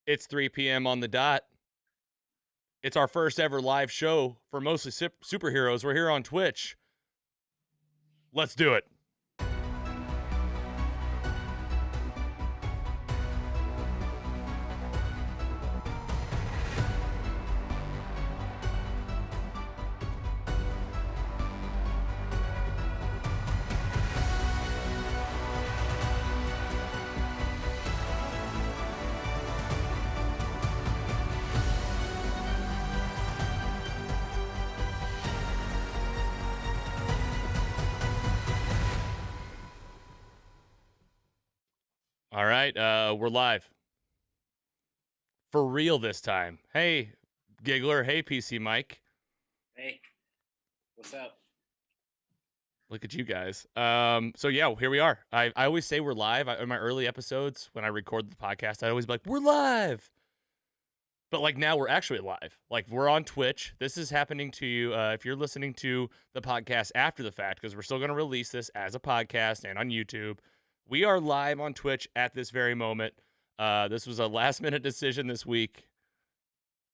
It's 3 p.m. on the dot. It's our first ever live show for mostly superheroes. We're here on Twitch. Let's do it. All right, we're live. For real this time. Hey, Giggler. Hey, PC Mike. Hey, what's up? Look at you guys. So yeah, here we are. I always say we're live. In my early episodes, when I record the podcast, I always be like, we're live. But like now we're actually live. Like we're on Twitch. This is happening to you if you're listening to the podcast after the fact, because we're still going to release this as a podcast and on YouTube. We are live on Twitch at this very moment. This was a last minute decision this week.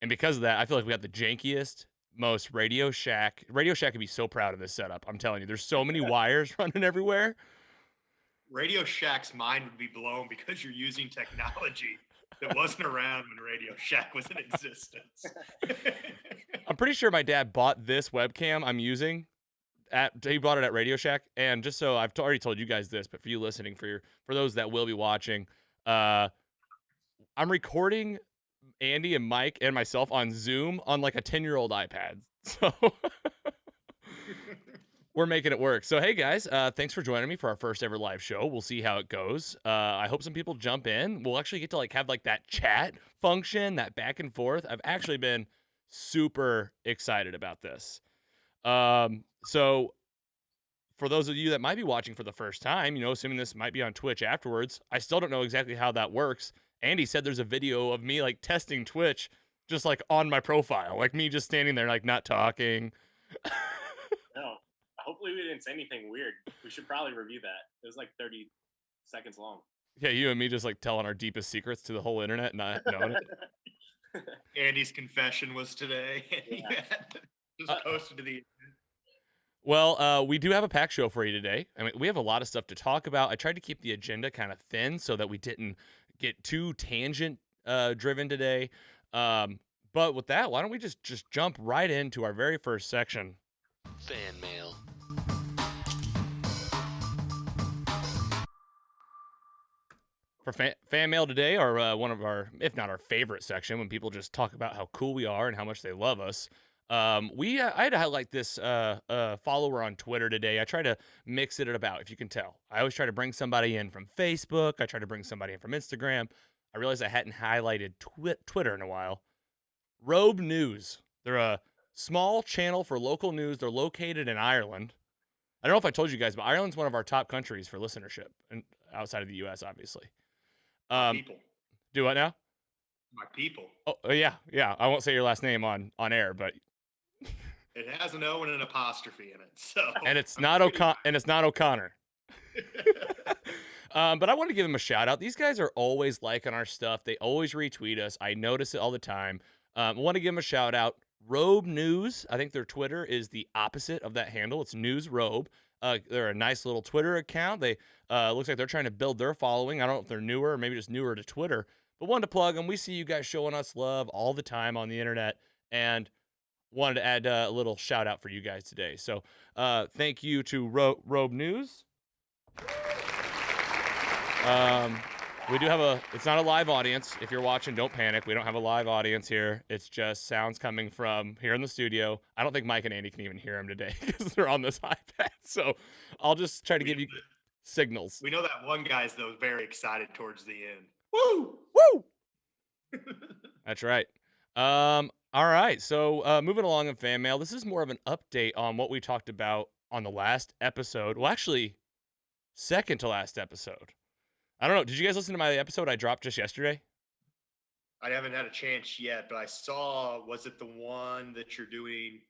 And because of that, I feel like we got the jankiest, most Radio Shack. Radio Shack could be so proud of this setup. I'm telling you, there's so many wires running everywhere. Radio Shack's mind would be blown because you're using technology that wasn't around when Radio Shack was in existence. I'm pretty sure my dad bought this webcam I'm using. He bought it at Radio Shack, and just so I've already told you guys this, but for you listening, for those that will be watching, I'm recording Andy and Mike and myself on Zoom on like a 10-year-old iPad. So we're making it work. So hey guys, thanks for joining me for our first ever live show. We'll see how it goes. I hope some people jump in. We'll actually get to like have like that chat function, that back and forth. I've actually been super excited about this. So for those of you that might be watching for the first time, assuming this might be on Twitch afterwards, I still don't know exactly how that works. Andy said there's a video of me like testing Twitch just like on my profile, like me just standing there like not talking. No, hopefully we didn't say anything weird. We should probably review that. It was like 30 seconds long. Yeah, you and me just like telling our deepest secrets to the whole internet, not knowing it. Andy's confession was today. Yeah. Just posted to the. Well, we do have a packed show for you today. I mean, we have a lot of stuff to talk about. I tried to keep the agenda kind of thin so that we didn't get too tangent driven today. But with that, why don't we just jump right into our very first section? Fan mail. For fan mail today, or one of our, if not our favorite section, when people just talk about how cool we are and how much they love us. I had to highlight this follower on Twitter today. I try to mix it about, if you can tell. I always try to bring somebody in from Facebook. I try to bring somebody in from Instagram. I realized I hadn't highlighted Twitter in a while. Robe News. They're a small channel for local news. They're located in Ireland. I don't know if I told you guys, but Ireland's one of our top countries for listenership, and outside of the U.S., obviously. People. Do what now? My people. Oh, yeah. I won't say your last name on air, but it has an O and an apostrophe in it. So and it's not O'Connor. But I want to give them a shout out. These guys are always liking our stuff. They always retweet us. I notice it all the time. I want to give them a shout out. Robe News. I think their Twitter is the opposite of that handle. It's News Robe. They're a nice little Twitter account. They looks like they're trying to build their following. I don't know if they're newer or maybe just newer to Twitter. But wanted to plug them. We see you guys showing us love all the time on the internet, and wanted to add a little shout out for you guys today. So thank you to Robe News. We do have it's not a live audience. If you're watching, don't panic. We don't have a live audience here. It's just sounds coming from here in the studio. I don't think Mike and Andy can even hear him today because they're on this iPad. So I'll just try to give you signals. We know that one guy's, though, very excited towards the end. Woo! Woo! That's right. All right. So moving along in fan mail, this is more of an update on what we talked about on the last episode. Well, actually, second to last episode. I don't know. Did you guys listen to my episode I dropped just yesterday? I haven't had a chance yet, but I saw, was it the one that you're doing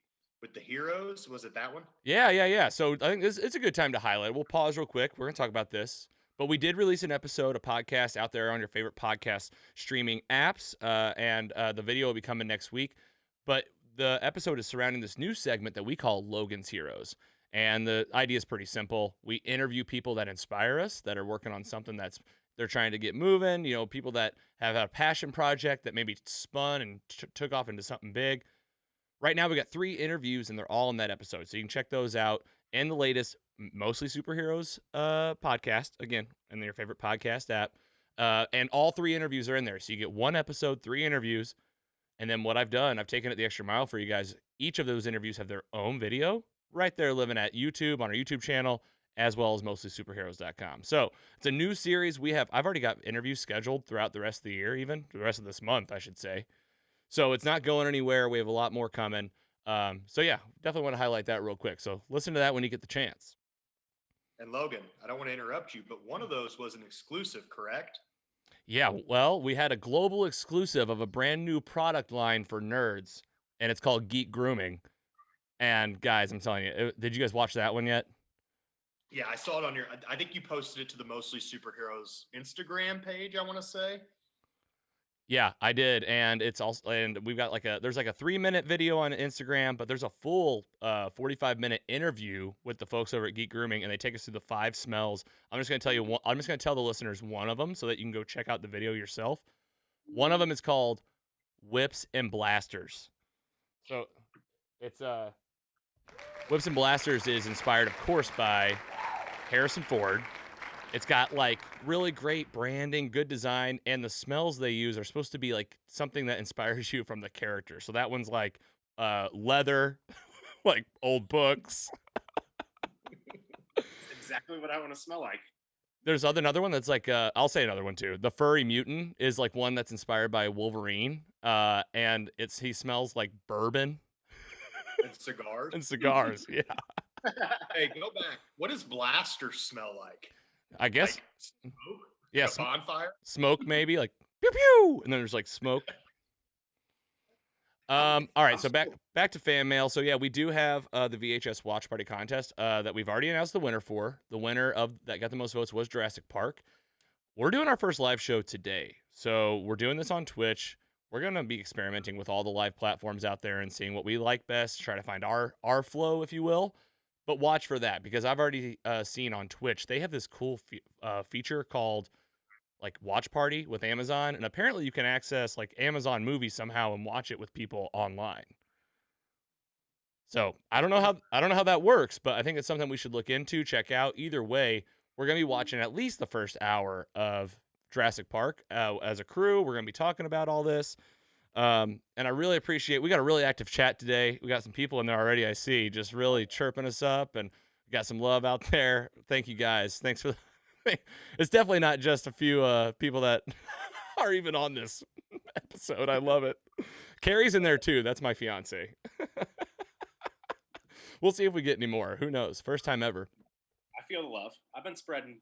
with the heroes? Was it that one? Yeah. So I think it's a good time to highlight. We'll pause real quick. We're going to talk about this. But we did release an episode, a podcast out there on your favorite podcast streaming apps, and the video will be coming next week. But the episode is surrounding this new segment that we call Logan's Heroes. And the idea is pretty simple. We interview people that inspire us, that are working on something that's they're trying to get moving, people that have a passion project that maybe spun and took off into something big. Right now, we got 3 interviews, and they're all in that episode. So you can check those out and the latest Mostly Superheroes podcast, again, in your favorite podcast app. And all 3 interviews are in there. So you get 1 episode, 3 interviews. And then what I've done, I've taken it the extra mile for you guys. Each of those interviews have their own video right there living at YouTube, on our YouTube channel, as well as mostlysuperheroes.com. So it's a new series. I've already got interviews scheduled throughout the rest of the year, even the rest of this month, I should say. So it's not going anywhere. We have a lot more coming. So yeah, definitely want to highlight that real quick. So listen to that when you get the chance. And Logan, I don't want to interrupt you, but one of those was an exclusive, correct? Yeah, well, we had a global exclusive of a brand new product line for nerds, and it's called Geek Grooming. And guys, I'm telling you, did you guys watch that one yet? Yeah, I saw it on I think you posted it to the Mostly Superheroes Instagram page, I want to say. Yeah, I did, and we've got there's like a 3-minute video on Instagram, but there's a full 45-minute interview with the folks over at Geek Grooming, and they take us through the 5 smells. I'm just gonna tell the listeners one of them so that you can go check out the video yourself. One of them is called Whips and Blasters. So it's Whips and Blasters is inspired, of course, by Harrison Ford. It's got like really great branding, good design, and the smells they use are supposed to be like something that inspires you from the character. So that one's like leather, like old books. Exactly what I want to smell like. There's another one that's like I'll say another one too. The Furry Mutant is like one that's inspired by Wolverine, and he smells like bourbon And cigars. and cigars. Yeah, Hey, go back. What does Blaster smell like? I guess. Like smoke? Yeah, Like a bonfire? smoke maybe like pew pew, and then there's like smoke. All right, so back to fan mail. So yeah, we do have the VHS Watch Party contest that we've already announced the winner for. The winner that got the most votes was Jurassic Park. We're doing our first live show today, so we're doing this on Twitch. We're gonna be experimenting with all the live platforms out there and seeing what we like best. Try to find our flow, if you will. But watch for that, because I've already seen on Twitch they have this cool feature called like Watch Party with Amazon, and apparently you can access like Amazon movies somehow and watch it with people online. So I don't know how that works, but I think it's something we should look into, check out. Either way, we're gonna be watching at least the first hour of Jurassic Park as a crew. We're gonna be talking about all this. And I really appreciate, we got a really active chat today. We got some people in there already, I see, just really chirping us up, and we got some love out there. Thank you guys. Thanks for it's definitely not just a few people that are even on this episode. I love it. Carrie's in there too. That's my fiance. We'll see if we get any more. Who knows? First time ever. I feel the love. I've been spreading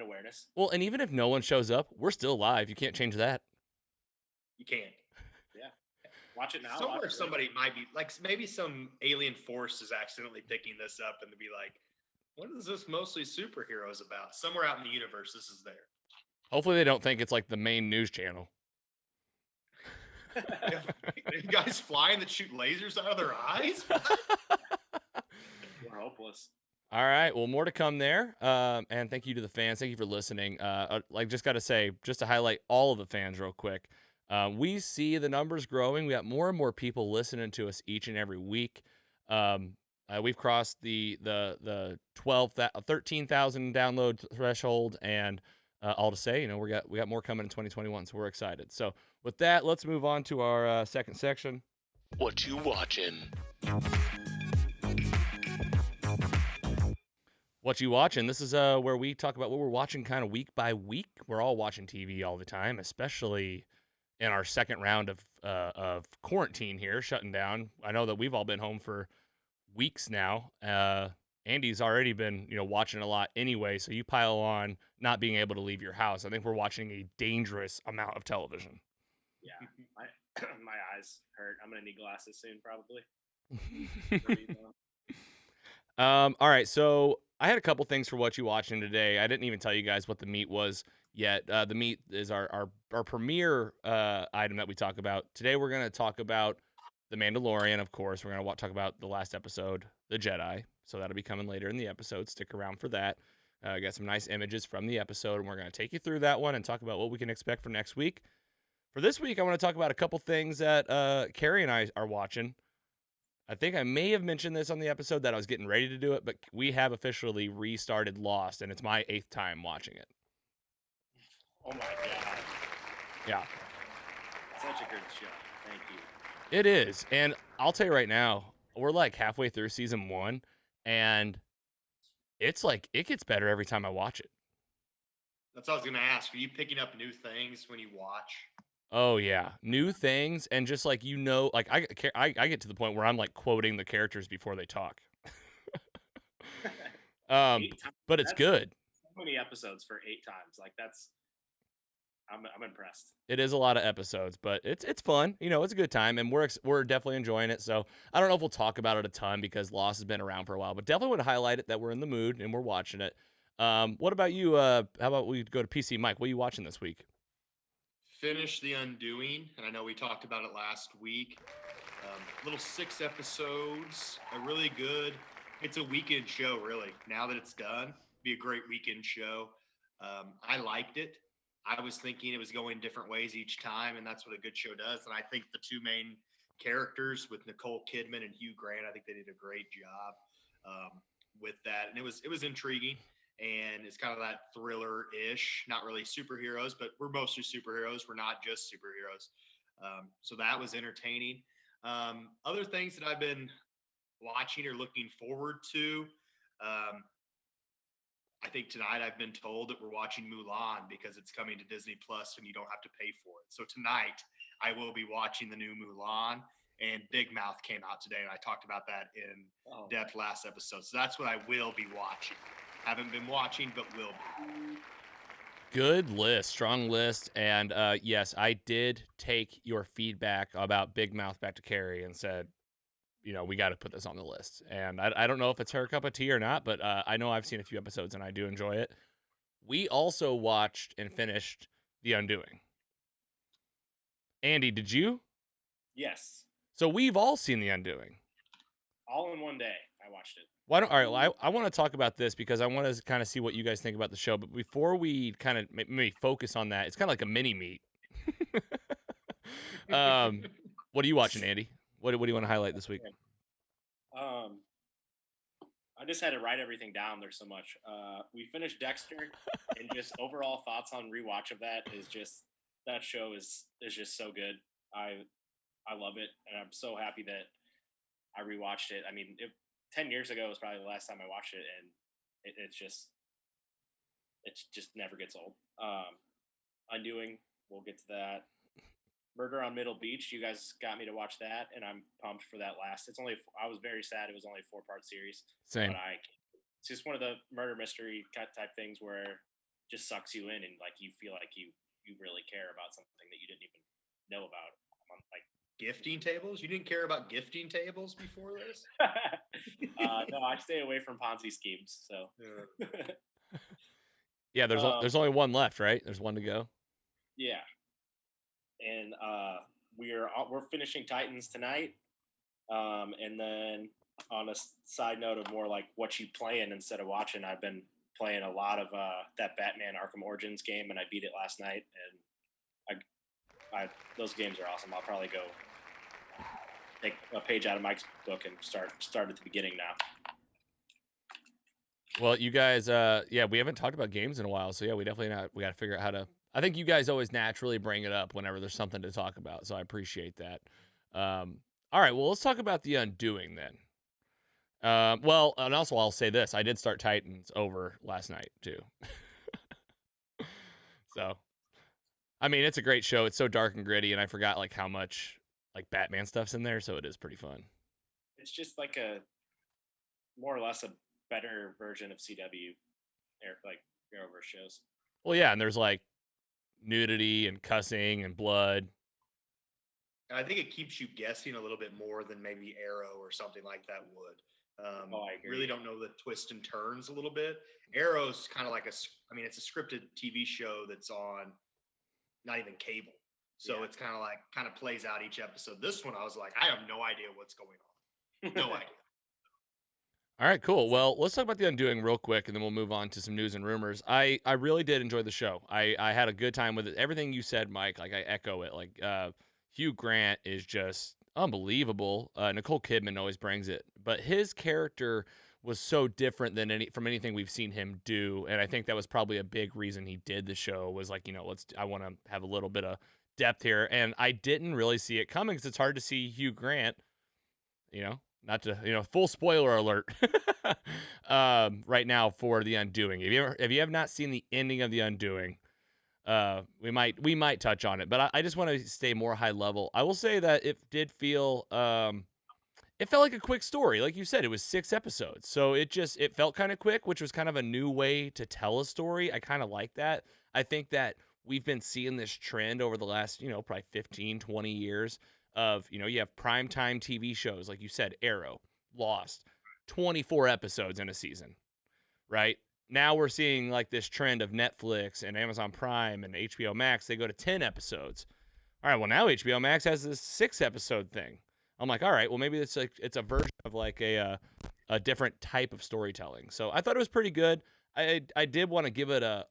awareness. Well, and even if no one shows up, we're still live. You can't change that. You can't. Yeah. Watch it now. Somewhere somebody might be like, maybe some alien force is accidentally picking this up and to be like, what is this Mostly Superheroes about? Somewhere out in the universe, this is there. Hopefully they don't think it's like the main news channel. You guys flying that shoot lasers out of their eyes? We're hopeless. All right. Well, more to come there. And thank you to the fans. Thank you for listening. Just got to say, just to highlight all of the fans real quick. We see the numbers growing. We got more and more people listening to us each and every week. We've crossed the 13,000 download threshold, and all to say, we got more coming in 2021, so we're excited. So with that, let's move on to our second section. Whatchu Watchin? Whatchu Watchin? This is where we talk about what we're watching kind of week by week. We're all watching TV all the time, especially in our second round of quarantine here, shutting down. I know that we've all been home for weeks now. Andy's already been, watching a lot anyway, so you pile on not being able to leave your house. I think we're watching a dangerous amount of television. Yeah, my eyes hurt. I'm gonna need glasses soon, probably. All right, so I had a couple things for what you watching today. I didn't even tell you guys what the meat was yet. The meat is our premier item that we talk about today. We're gonna talk about the Mandalorian, of course. We're gonna talk about the last episode, the Jedi. So that'll be coming later in the episode. Stick around for that. Got some nice images from the episode, and we're gonna take you through that one and talk about what we can expect for next week. For this week, I want to talk about a couple things that Carrie and I are watching. I think I may have mentioned this on the episode that I was getting ready to do it, but we have officially restarted Lost, and it's my 8th time watching it. Oh my god. Yeah. Such a good show. Thank you. It is. And I'll tell you right now, we're like halfway through season 1, and it's like it gets better every time I watch it. That's what I was gonna ask. Are you picking up new things when you watch? Oh yeah, new things, and just like like I get to the point where I'm like quoting the characters before they talk. 8 times. But it's That's good. So many episodes for 8 times. Like I'm impressed. It is a lot of episodes, but it's fun. It's a good time, and we're definitely enjoying it. So I don't know if we'll talk about it a ton because Lost has been around for a while, but definitely want to highlight it that we're in the mood and we're watching it. What about you? How about we go to PC Mike? What are you watching this week? Finish The Undoing, and I know we talked about it last week. Little 6 episodes, a really good. It's a weekend show, really. Now that it's done, be a great weekend show. I liked it. I was thinking it was going different ways each time, and that's what a good show does. And I think the 2 main characters with Nicole Kidman and Hugh Grant, I think they did a great job with that, and it was intriguing. And it's kind of that thriller-ish, not really superheroes, but we're mostly superheroes. We're not just superheroes. So that was entertaining. Other things that I've been watching or looking forward to. I think tonight I've been told that we're watching Mulan because it's coming to Disney Plus and you don't have to pay for it. So tonight I will be watching the new Mulan, and Big Mouth came out today, and I talked about that in depth last episode. So that's what I will be watching. Haven't been watching, but will be. Good list, strong list, and yes, I did take your feedback about Big Mouth back to Carrie and said, we got to put this on the list. And I don't know if it's her cup of tea or not, but I know I've seen a few episodes and I do enjoy it. We also watched and finished The Undoing. Andy, did you? Yes. So we've all seen The Undoing. All in one day, I watched it. All right, well, I want to talk about this because I want to kind of see what you guys think about the show. But before we kind of maybe focus on that, it's kind of like a mini meet. What are you watching, Andy? What do you want to highlight this week? I just had to write everything down. There's so much. We finished Dexter, and just overall thoughts on rewatch of that is just that show is just so good. I love it, and I'm so happy that I rewatched it. I mean, 10 years ago was probably the last time I watched it, and it just never gets old. Undoing, we'll get to that. Murder on Middle Beach, you guys got me to watch that, and I'm pumped for that last. I was very sad it was only a 4-part series. Same. But it's just one of the murder mystery type things where it just sucks you in, and like you feel like you really care about something that you didn't even know about. Like gifting tables? You didn't care about gifting tables before this? No, I stay away from Ponzi schemes. So yeah, there's only one left, right? There's one to go. Yeah. And we're finishing Titans tonight, and then on a side note of more like what you playing instead of watching, I've been playing a lot of that Batman Arkham Origins game, and I beat it last night, and I those games are awesome. I'll probably go take a page out of Mike's book and start at the beginning now. Well, you guys, we haven't talked about games in a while, so yeah, we got to figure out how to. I think you guys always naturally bring it up whenever there's something to talk about, so I appreciate that. All right, well, let's talk about The Undoing then. Well, and also I'll say this: I did start Titans over last night too. So, I mean, it's a great show. It's so dark and gritty, and I forgot like how much like Batman stuff's in there, so it is pretty fun. It's just like a more or less a better version of CW, like Arrowverse shows. Well, yeah, and there's like nudity and cussing and blood. And I think it keeps you guessing a little bit more than maybe Arrow or something like that would. I agree. Really don't know the twists and turns a little bit. Arrow's kind of like it's a scripted TV show that's on not even cable. So it's kind of plays out each episode. This one, I was like, I have no idea what's going on. No idea. All right, cool. Well, let's talk about The Undoing real quick, and then we'll move on to some news and rumors. I really did enjoy the show. I had a good time with it. Everything you said, Mike, like I echo it. Like Hugh Grant is just unbelievable. Nicole Kidman always brings it, but his character was so different than from anything we've seen him do, and I think that was probably a big reason he did the show. Was like, I want to have a little bit of depth here, and I didn't really see it coming because it's hard to see Hugh Grant. Not to, full spoiler alert right now for The Undoing. If you have not seen the ending of The Undoing, we might touch on it, but I just want to stay more high level. I will say that it did feel, it felt like a quick story. Like you said, it was 6 episodes. So it felt kind of quick, which was kind of a new way to tell a story. I kind of like that. I think that we've been seeing this trend over the last, probably 15, 20 years of, you have primetime TV shows, like you said, Arrow, Lost, 24 episodes in a season, right? Now we're seeing like this trend of Netflix and Amazon Prime and HBO Max. They go to 10 episodes. All right, well, now HBO Max has this 6-episode thing. I'm like, all right, well, maybe it's a version of like a different type of storytelling. So I thought it was pretty good. I did want to give it a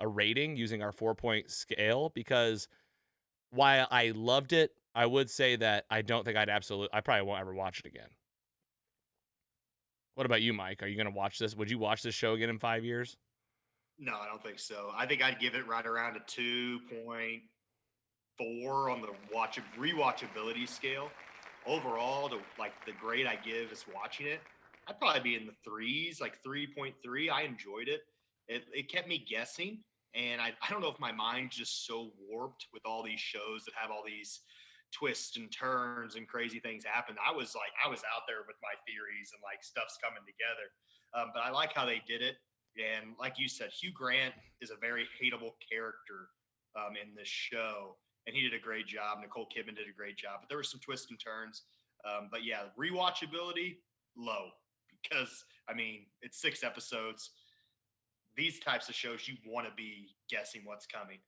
rating using our 4-point scale because while I loved it, I would say that I don't think I probably won't ever watch it again. What about you, Mike? Are you going to watch this? Would you watch this show again in 5 years? No, I don't think so. I think I'd give it right around a 2.4 on the rewatchability scale. Overall, to like the grade I give is watching it, I'd probably be in the threes, like 3.3. I enjoyed it. It kept me guessing. And I don't know if my mind's just so warped with all these shows that have all these twists and turns and crazy things happen. I was out there with my theories and like stuff's coming together. But I like how they did it. And like you said, Hugh Grant is a very hateable character in this show. And he did a great job. Nicole Kidman did a great job. But there were some twists and turns. But yeah, rewatchability, low. Because, it's 6 episodes. These types of shows, you want to be guessing what's coming.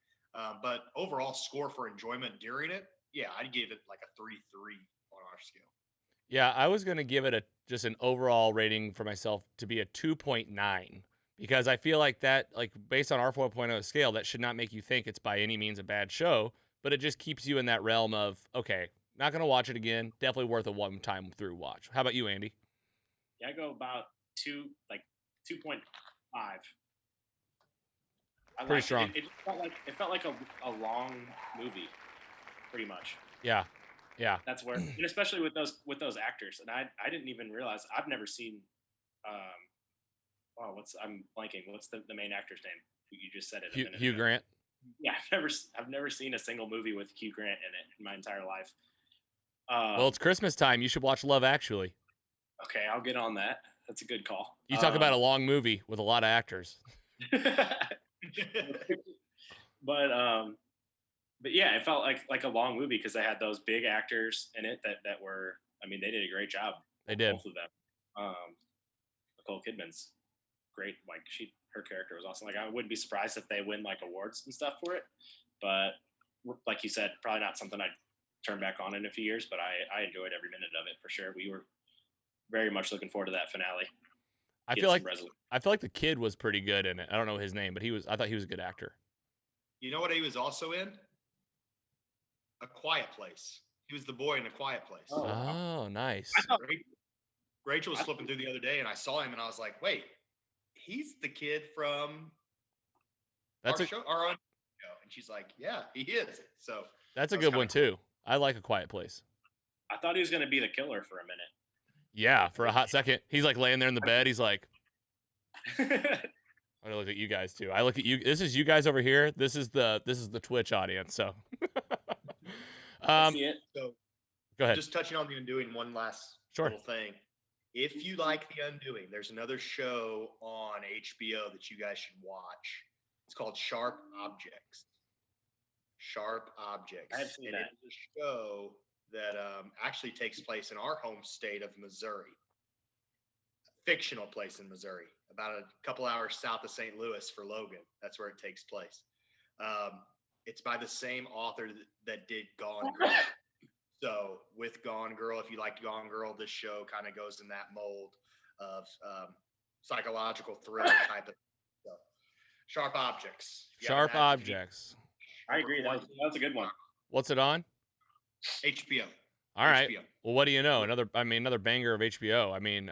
But overall score for enjoyment during it, yeah, I'd give it like a 3.3 on our scale. Yeah, I was going to give it just an overall rating for myself to be a 2.9 because I feel like that, like based on our 4.0 scale, that should not make you think it's by any means a bad show, but it just keeps you in that realm of, okay, not going to watch it again. Definitely worth a one-time through watch. How about you, Andy? Yeah, I go about 2.5. Pretty strong. It felt like a long movie, pretty much. Yeah. That's where, and especially with those actors. And I didn't even realize I've never seen. I'm blanking. What's the main actor's name? You just said it. Hugh Grant. Yeah, I've never seen a single movie with Hugh Grant in it in my entire life. Well, it's Christmas time. You should watch Love Actually. Okay, I'll get on that. That's a good call. You talk about a long movie with a lot of actors. But yeah, it felt like a long movie because they had those big actors in it that were. They did a great job. They did. Both of them. Nicole Kidman's great. Like her character was awesome. Like I wouldn't be surprised if they win like awards and stuff for it. But like you said, probably not something I'd turn back on in a few years. But I enjoyed every minute of it for sure. We were very much looking forward to that finale. I feel like the kid was pretty good in it. I don't know his name, but I thought he was a good actor. You know what he was also in? A Quiet Place. He was the boy in A Quiet Place. Oh, nice. Rachel was flipping through the other day, and I saw him, and I was like, "Wait, he's the kid from our show." And she's like, "Yeah, he is." So that's a good one too. I like A Quiet Place. I thought he was going to be the killer for a minute. Yeah, for a hot second, he's like laying there in the bed. He's like, I look at you guys too. I look at you. This is you guys over here. This is the Twitch audience. So, see it. So, go ahead. Just touching on The Undoing, one last little thing. If you like The Undoing, there's another show on HBO that you guys should watch. It's called Sharp Objects. Sharp Objects. I've seen that. It's a show that actually takes place in our home state of Missouri. fictional place in Missouri, about a couple hours south of St. Louis for Logan. That's where it takes place. It's by the same author that did Gone Girl. So with Gone Girl, if you liked Gone Girl, this show kind of goes in that mold of psychological thriller type of stuff. Sharp Objects. Sharp Objects. I agree. That's a good one. What's it on? HBO. All right. HBO. Well, what do you know? Another banger of HBO. I mean,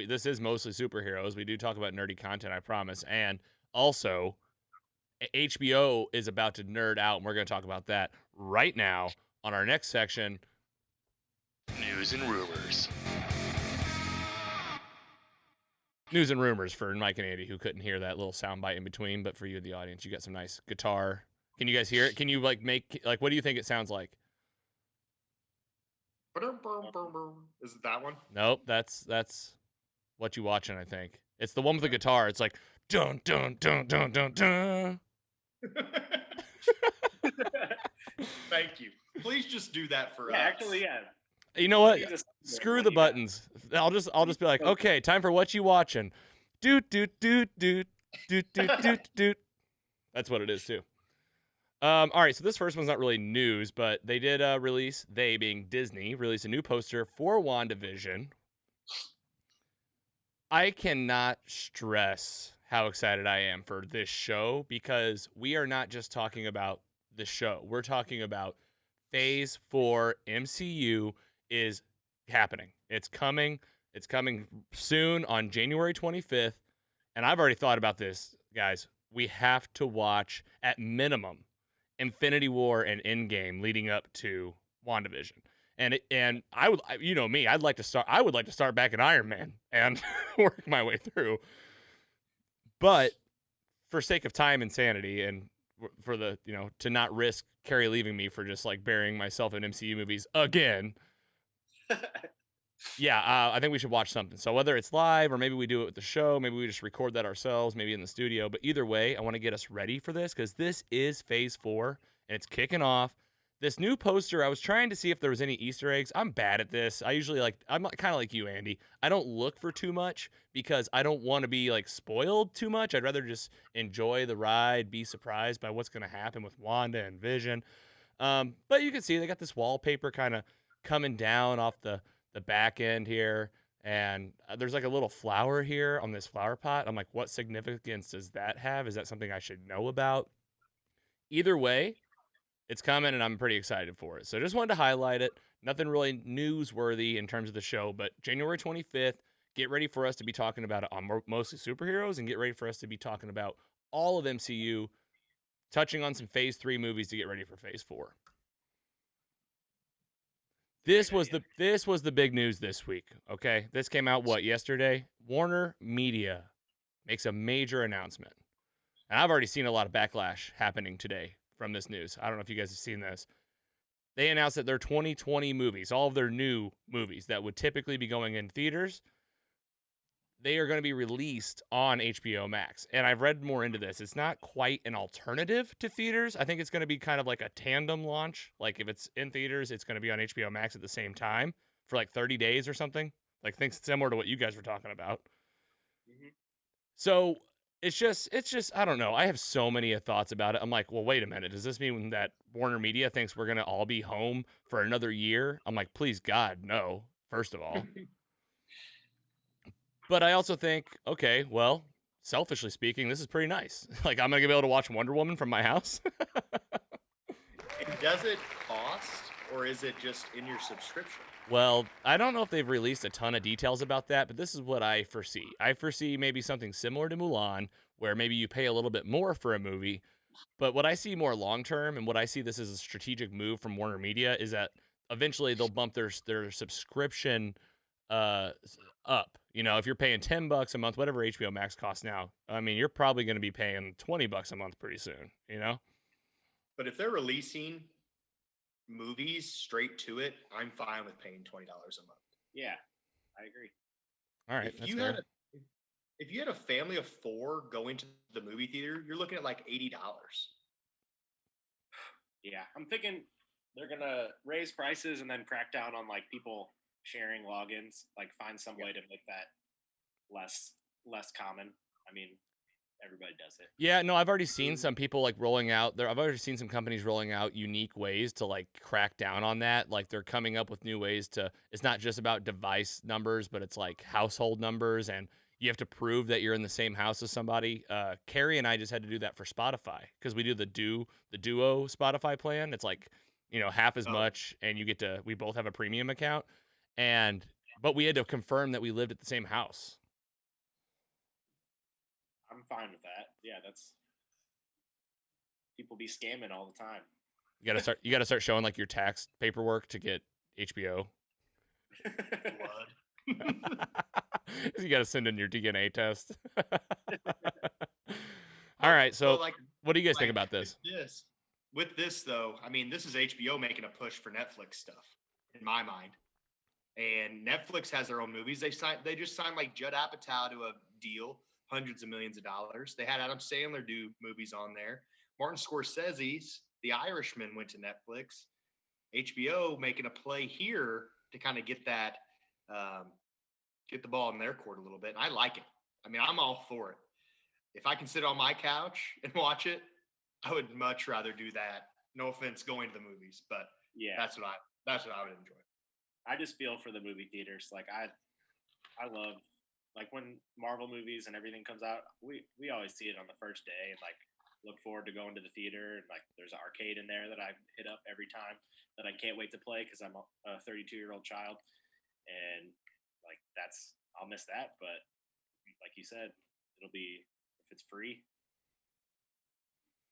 this is mostly superheroes. We do talk about nerdy content, I promise. And also, HBO is about to nerd out, and we're going to talk about that right now on our next section. News and Rumors. News and Rumors for Mike and Andy, who couldn't hear that little soundbite in between. But for you, the audience, you got some nice guitar. Can you guys hear it? Can you what do you think it sounds like? Is it that one? Nope, that's Whatchu Watchin, I think. It's the one with the guitar. It's like dun dun dun dun dun dun. Thank you. Please just do that for us. Actually, yeah. You know what? Screw the buttons. I'll just be like, okay, time for Whatchu Watchin. Doot doot doot doot doot doot doot doot. That's what it is too. All right, so this first one's not really news, but they did release, they being Disney, release a new poster for WandaVision. I cannot stress how excited I am for this show because we are not just talking about the show. We're talking about Phase 4 MCU is happening. It's coming. It's coming soon on January 25th. And I've already thought about this, guys. We have to watch, at minimum, Infinity War and Endgame leading up to WandaVision. And I would, you know me, I would like to start back in Iron Man and work my way through. But for sake of time and sanity, and for the, to not risk Carrie leaving me for just like burying myself in MCU movies again. I think we should watch something. So whether it's live or maybe we do it with the show, maybe we just record that ourselves, maybe in the studio. But either way, I want to get us ready for this because this is Phase 4 and it's kicking off. This new poster, I was trying to see if there was any Easter eggs. I'm bad at this. I'm kind of like you, Andy. I don't look for too much because I don't want to be like spoiled too much. I'd rather just enjoy the ride, be surprised by what's going to happen with Wanda and Vision. But you can see they got this wallpaper kind of coming down off the back end here. And there's like a little flower here on this flower pot. I'm like, what significance does that have? Is that something I should know about? Either way, it's coming, and I'm pretty excited for it. So just wanted to highlight it. Nothing really newsworthy in terms of the show, but January 25th, get ready for us to be talking about it on mostly superheroes, and get ready for us to be talking about all of MCU, touching on some Phase 3 movies to get ready for Phase 4. This was the big news this week, okay? This came out, yesterday? Warner Media makes a major announcement. And I've already seen a lot of backlash happening today from this news. I don't know if you guys have seen this. They announced that their 2020 movies, all of their new movies that would typically be going in theaters, they are going to be released on HBO Max. And I've read more into this. It's not quite an alternative to theaters. I think it's going to be kind of like a tandem launch. Like if it's in theaters, it's going to be on HBO Max at the same time for like 30 days or something. Like things similar to what you guys were talking about. Mm-hmm. So it's just, I don't know. I have so many thoughts about it. I'm like, well, wait a minute. Does this mean that Warner Media thinks we're going to all be home for another year? I'm like, please, God, no, first of all. But I also think, okay, well, selfishly speaking, this is pretty nice. Like, I'm going to be able to watch Wonder Woman from my house. Does it cost, or is it just in your subscription? Well, I don't know if they've released a ton of details about that, but this is what I foresee. I foresee maybe something similar to Mulan, where maybe you pay a little bit more for a movie. But what I see more long-term, and what I see this as a strategic move from Warner Media, is that eventually they'll bump their subscription up. You know, if you're paying $10 a month, whatever HBO Max costs now, I mean, you're probably going to be paying $20 a month pretty soon, you know? But if they're releasing movies straight to it, I'm fine with paying $20 a month. Yeah, I agree. All right. If you had a family of 4 going to the movie theater, you're looking at like $80. Yeah, I'm thinking they're going to raise prices and then crack down on like people sharing logins, like find some way to make that less common. I mean, everybody does it. Yeah, no, I've already seen some people like rolling out there. I've already seen some companies rolling out unique ways to like crack down on that. Like they're coming up with new ways to, it's not just about device numbers, but it's like household numbers, and you have to prove that you're in the same house as somebody. Carrie and I just had to do that for Spotify because we do the duo Spotify plan. It's like, half as much, and we both have a premium account, but we had to confirm that we lived at the same house. I'm fine with that. Yeah, that's people be scamming all the time. You gotta start showing like your tax paperwork to get HBO. Blood. You gotta send in your DNA test. All right, so But, what do you guys think about this? With this though, I mean, this is HBO making a push for Netflix stuff, in my mind. And Netflix has their own movies. They just signed like Judd Apatow to a deal, hundreds of millions of dollars. They had Adam Sandler do movies on there. Martin Scorsese's The Irishman went to Netflix. HBO making a play here to kind of get that, get the ball in their court a little bit. And I like it. I mean, I'm all for it. If I can sit on my couch and watch it, I would much rather do that. No offense, going to the movies, but yeah, that's what I would enjoy. I just feel for the movie theaters. Like I love like when Marvel movies and everything comes out. We always see it on the first day and like look forward to going to the theater. And like there's an arcade in there that I hit up every time that I can't wait to play because I'm a 32-year-old child, and like I'll miss that. But like you said, it'll be, if it's free,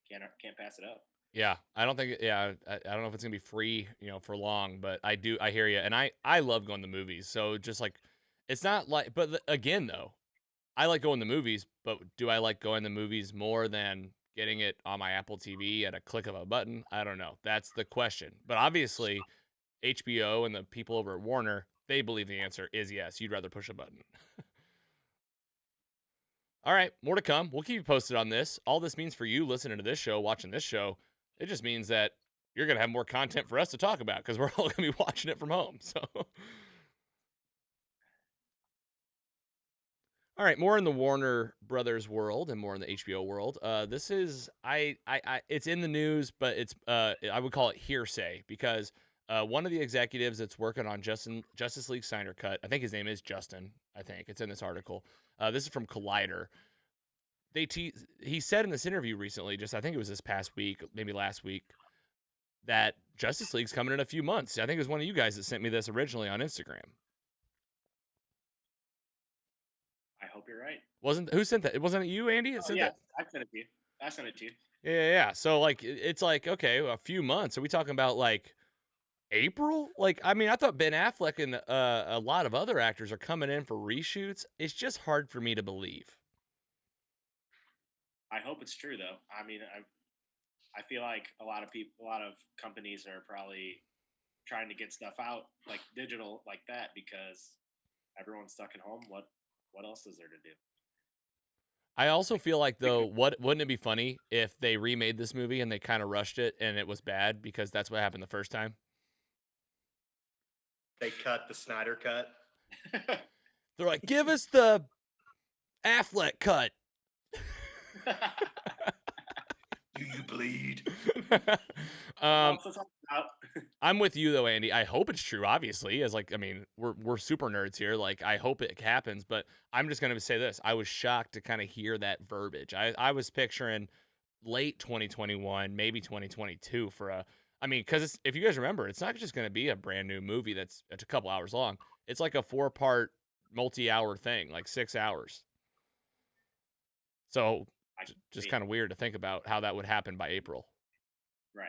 can't pass it up. Yeah, I don't think. Yeah, I don't know if it's gonna be free, for long. But I hear you, and I love going to movies. So just like, it's not like. But again, though, I like going to movies. But do I like going to movies more than getting it on my Apple TV at a click of a button? I don't know. That's the question. But obviously, HBO and the people over at Warner, they believe the answer is yes. You'd rather push a button. All right, more to come. We'll keep you posted on this. All this means for you listening to this show, watching this show, it just means that you're going to have more content for us to talk about because we're all going to be watching it from home. So, all right, more in the Warner Brothers world and more in the HBO world. This is it's in the news, but it's I would call it hearsay because one of the executives that's working on Justice League Snyder Cut, I think his name is Justin. I think it's in this article. This is from Collider. He said in this interview recently, I think it was this past week, maybe last week, that Justice League's coming in a few months. I think it was one of you guys that sent me this originally on Instagram. I hope you're right. Who sent that? Wasn't it you, Andy? I sent it to you. I sent it to you. Yeah. So like, it's like, okay, a few months. Are we talking about like April? Like, I mean, I thought Ben Affleck and a lot of other actors are coming in for reshoots. It's just hard for me to believe. I hope it's true though. I mean, I feel like a lot of companies are probably trying to get stuff out like digital like that because everyone's stuck at home. What else is there to do? I also feel like though, wouldn't it be funny if they remade this movie and they kind of rushed it and it was bad because that's what happened the first time? They cut the Snyder cut. They're like, give us the Affleck cut. Do you bleed? I'm with you though, Andy. I hope it's true. Obviously, as like, I mean, we're super nerds here. Like, I hope it happens. But I'm just gonna say this: I was shocked to kind of hear that verbiage. I was picturing late 2021, maybe 2022 for a. I mean, because if you guys remember, it's not just gonna be a brand new movie it's a couple hours long. It's like a 4-part, multi-hour thing, like 6 hours. So just kind of weird to think about how that would happen by April. Right.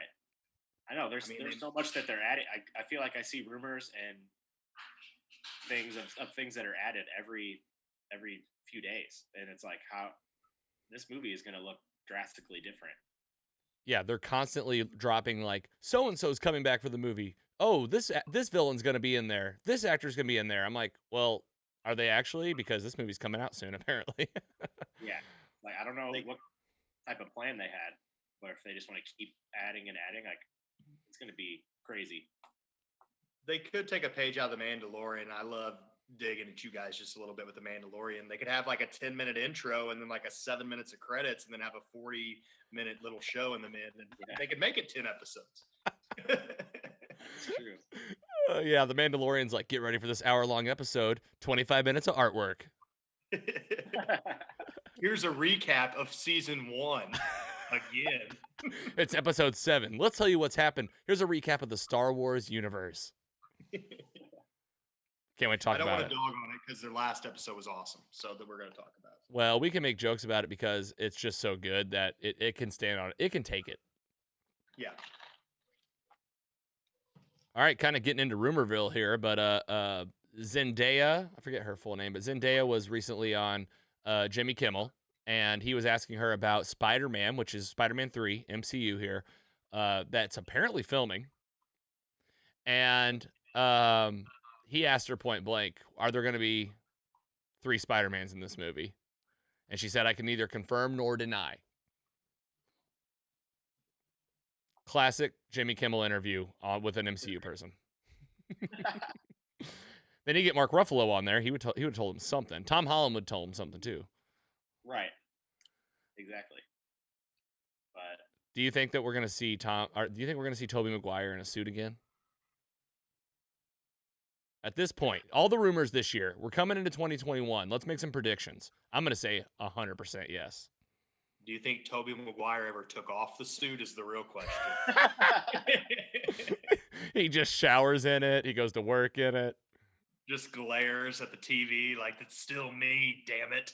I know there's so much that they're adding. I feel like I see rumors and things of things that are added every few days, and it's like how this movie is going to look drastically different. Yeah, they're constantly dropping like so and so's coming back for the movie. Oh, this villain's going to be in there. This actor's going to be in there. I'm like, well, are they actually? Because this movie's coming out soon, apparently. Yeah, like I don't know what type of plan they had, but if they just want to keep adding and adding, like it's going to be crazy. They could take a page out of the Mandalorian. I love digging at you guys just a little bit with the Mandalorian. They could have like a 10-minute intro and then like a 7 minutes of credits and then have a 40-minute little show in the mid, and they could make it 10 episodes. It's true. Yeah, the Mandalorian's like, get ready for this hour-long episode, 25 minutes of artwork. Here's a recap of season 1 again. It's episode 7. Let's tell you what's happened. Here's a recap of the Star Wars universe. Can't wait to talk I don't about want it. to dog on it because their last episode was awesome, so that we're going to talk about it. Well, we can make jokes about it because it's just so good that it can stand on it. It can take it. Yeah. All right, kind of getting into Rumorville here, but Zendaya, I forget her full name, but Zendaya was recently on Jimmy Kimmel, and he was asking her about Spider-Man, which is Spider-Man 3, MCU here, that's apparently filming. And he asked her point blank, are there going to be 3 Spider-Mans in this movie? And she said, I can neither confirm nor deny. Classic Jimmy Kimmel interview with an MCU person. Then you get Mark Ruffalo on there. He would have told him something. Tom Holland would tell him something too. Right. Exactly. But Do you think that we're going to see do you think we're going to see Tobey Maguire in a suit again? At this point, all the rumors this year, we're coming into 2021. Let's make some predictions. I'm going to say 100% yes. Do you think Tobey Maguire ever took off the suit is the real question. He just showers in it. He goes to work in it. Just glares at the TV like, it's still me, damn it.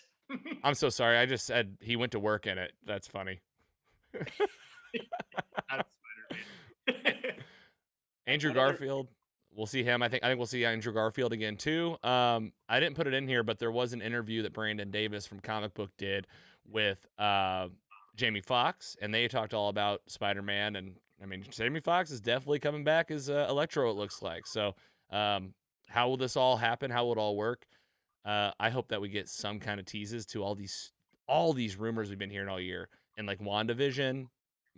I'm so sorry. I just said he went to work in it. That's funny. That's Spider-Man. Andrew Garfield. We'll see him. I think we'll see Andrew Garfield again too. I didn't put it in here, but there was an interview that Brandon Davis from Comic Book did with Jamie Foxx, and they talked all about Spider-Man. And I mean, Jamie Foxx is definitely coming back as Electro, it looks like. So how will this all happen? How will it all work? I hope that we get some kind of teases to all these rumors we've been hearing all year, and like WandaVision,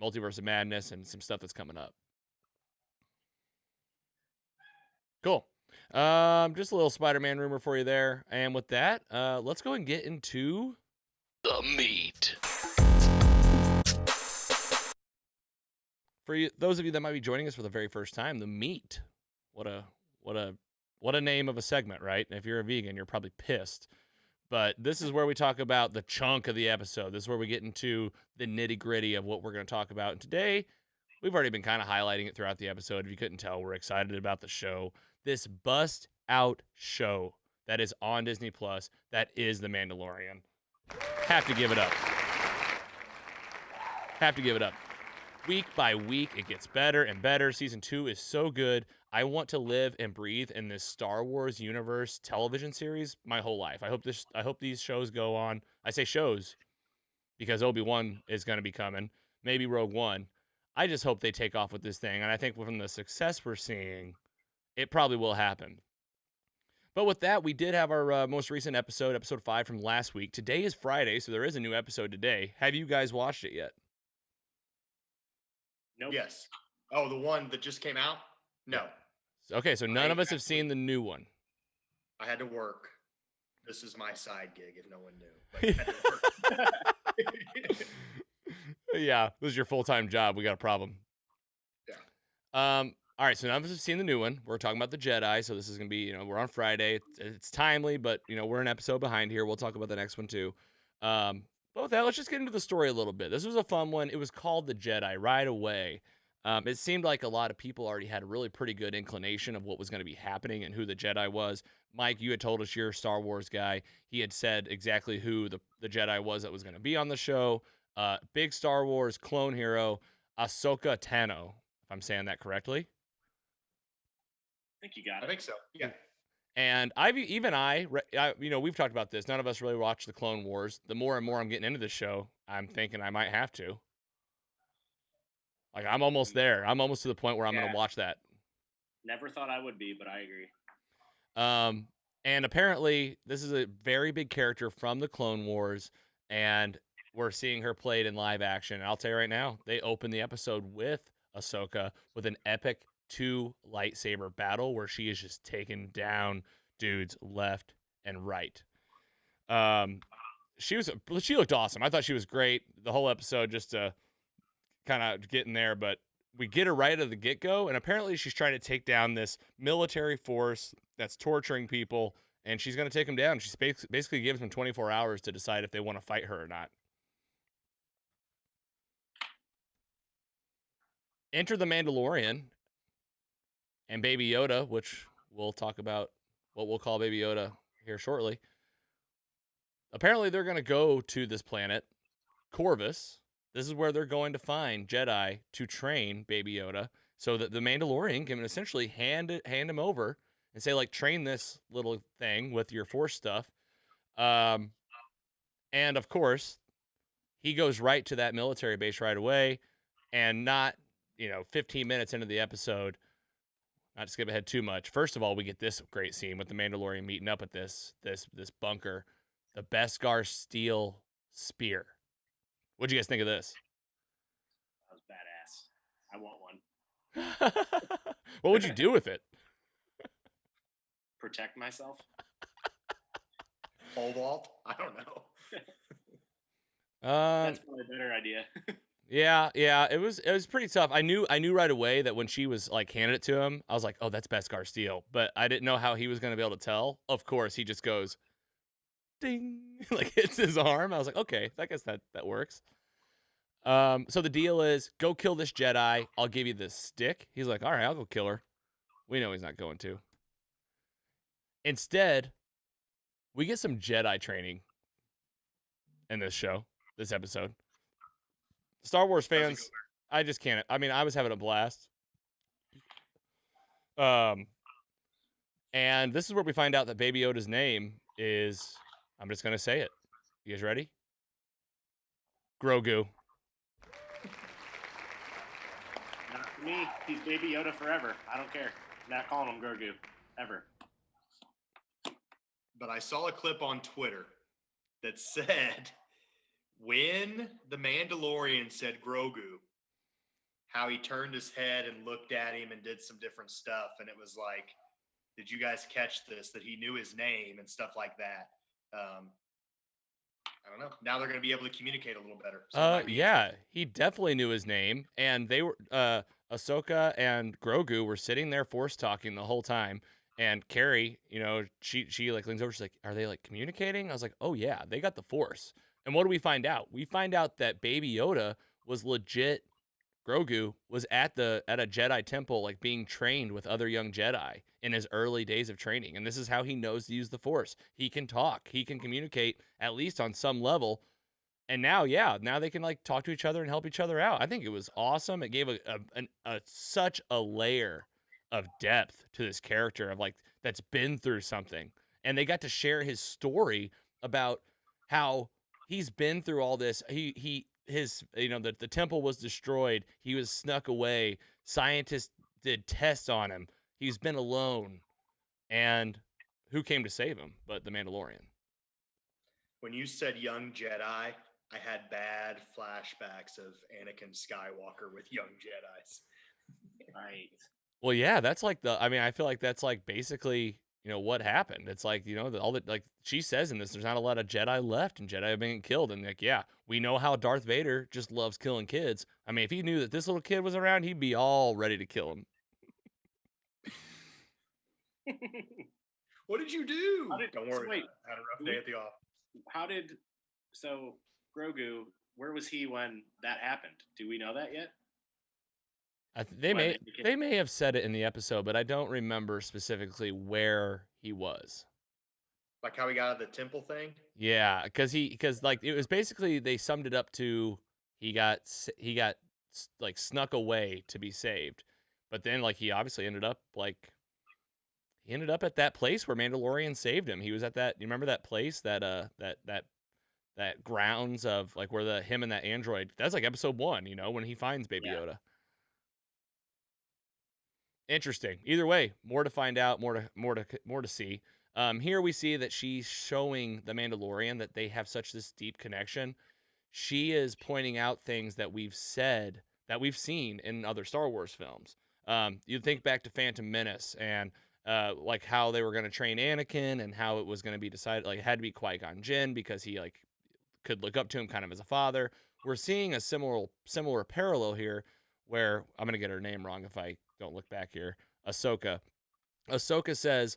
Multiverse of Madness, and some stuff that's coming up. Cool. Just a little Spider-Man rumor for you there. And with that, let's go and get into The meat. For you, those of you that might be joining us for the very first time, the meat. What a name of a segment, right? And if you're a vegan, you're probably pissed. But this is where we talk about the chunk of the episode. This is where we get into the nitty-gritty of what we're going to talk about. And today, we've already been kind of highlighting it throughout the episode. If you couldn't tell, we're excited about the show. This bust-out show that is on Disney Plus, that is The Mandalorian. Have to give it up. Have to give it up. Week by week, it gets better and better. Season 2 is so good. I want to live and breathe in this Star Wars universe television series my whole life. I hope these shows go on. I say shows because Obi-Wan is going to be coming. Maybe Rogue One. I just hope they take off with this thing. And I think from the success we're seeing, it probably will happen. But with that, we did have our most recent episode 5 from last week. Today is Friday, so there is a new episode today. Have you guys watched it yet? nope. Yes. Oh, the one that just came out? No. Okay, so none of us have seen the new one. I had to work. This is my side gig, if no one knew. But I had to work. Yeah, this is your full-time job. We got a problem. Yeah. All right, so none of us have seen the new one. We're talking about the Jedi, so this is going to be, we're on Friday. It's timely, but, we're an episode behind here. We'll talk about the next one, too. But with that, let's just get into the story a little bit. This was a fun one. It was called The Jedi right away. It seemed like a lot of people already had a really pretty good inclination of what was going to be happening and who the Jedi was. Mike, you had told us you're a Star Wars guy. He had said exactly who the Jedi was that was going to be on the show. Big Star Wars clone hero, Ahsoka Tano, if I'm saying that correctly. I think you got I it. think so. Yeah. And we've talked about this. None of us really watched the Clone Wars. The more and more I'm getting into this show, I'm thinking I might have to. Like, I'm almost there. I'm almost to the point where I'm going to watch that. Never thought I would be, but I agree. And apparently, this is a very big character from the Clone Wars, and we're seeing her played in live action. And I'll tell you right now, they open the episode with Ahsoka with an epic 2 lightsaber battle where she is just taking down dudes left and right. She looked awesome. I thought she was great the whole episode, just to kind of get in there. But we get her right at the get go, and apparently she's trying to take down this military force that's torturing people, and she's going to take them down. She basically gives them 24 hours to decide if they want to fight her or not. Enter the Mandalorian and Baby Yoda, which we'll talk about what we'll call Baby Yoda here shortly. Apparently, they're going to go to this planet, Corvus. This is where they're going to find Jedi to train Baby Yoda, so that the Mandalorian can essentially hand him over and say, like, train this little thing with your Force stuff. And of course, he goes right to that military base right away, and not 15 minutes into the episode. Not to skip ahead too much. First of all, we get this great scene with the Mandalorian meeting up at this bunker, the Beskar steel spear. What'd you guys think of this? That was badass. I want one. What would you do with it? Protect myself. Pole vault? I don't know. That's probably a better idea. Yeah, it was pretty tough. I knew right away that when she was like handed it to him, I was like, oh, that's Beskar steel. But I didn't know how he was going to be able to tell. Of course, he just goes, ding, like hits his arm. I was like, okay, I guess that works. So the deal is, go kill this Jedi. I'll give you this stick. He's like, all right, I'll go kill her. We know he's not going to. Instead, we get some Jedi training in this episode. Star Wars fans, I just can't. I mean, I was having a blast. And this is where we find out that Baby Yoda's name is, I'm just going to say it. You guys ready? Grogu. Not for me. He's Baby Yoda forever. I don't care. Not calling him Grogu. Ever. But I saw a clip on Twitter that said, when the Mandalorian said Grogu, how he turned his head and looked at him and did some different stuff. And it was like, did you guys catch this? That he knew his name and stuff like that. I don't know. Now they're going to be able to communicate a little better. So yeah, he definitely knew his name. And they were, Ahsoka and Grogu were sitting there force talking the whole time. And Carrie, she like leans over. She's like, "Are they like communicating?" I was like, "Oh yeah, they got the Force." And what do we find out? We find out that Baby Yoda was legit. Grogu was at a Jedi temple, like being trained with other young Jedi in his early days of training. And this is how he knows to use the Force. He can talk. He can communicate at least on some level. And now they can like talk to each other and help each other out. I think it was awesome. It gave such a layer of depth to this character of like that's been through something, and they got to share his story about how he's been through all this. The temple was destroyed. He was snuck away. Scientists did tests on him. He's been alone, and who came to save him but the Mandalorian? When you said young Jedi, I had bad flashbacks of Anakin Skywalker with young Jedis. Right. Well, yeah, that's like I feel like that's like basically, what happened. It's like, all the, like she says in this, there's not a lot of Jedi left and Jedi have been killed. And like, yeah, we know how Darth Vader just loves killing kids. I mean, if he knew that this little kid was around, he'd be all ready to kill him. What did you do? Don't worry. Wait, I had a rough day at the office. So Grogu, where was he when that happened? Do we know that yet? They may have said it in the episode, but I don't remember specifically where he was. Like how he got out of the temple thing? Yeah, because like it was basically, they summed it up to he got like snuck away to be saved, but then like he obviously ended up at that place where Mandalorian saved him. He was at that. You remember that place that grounds of like where him and that android. That's like episode 1. When he finds Baby Yoda. Interesting. Either way, more to find out, more to see. Here we see that she's showing the Mandalorian that they have such this deep connection. She is pointing out things that we've seen in other Star Wars films. You think back to Phantom Menace and like how they were going to train Anakin and how it was going to be decided. Like it had to be Qui-Gon Jinn because he like could look up to him kind of as a father. We're seeing a similar parallel here where I'm going to get her name wrong if I don't look back here. Ahsoka. Ahsoka says,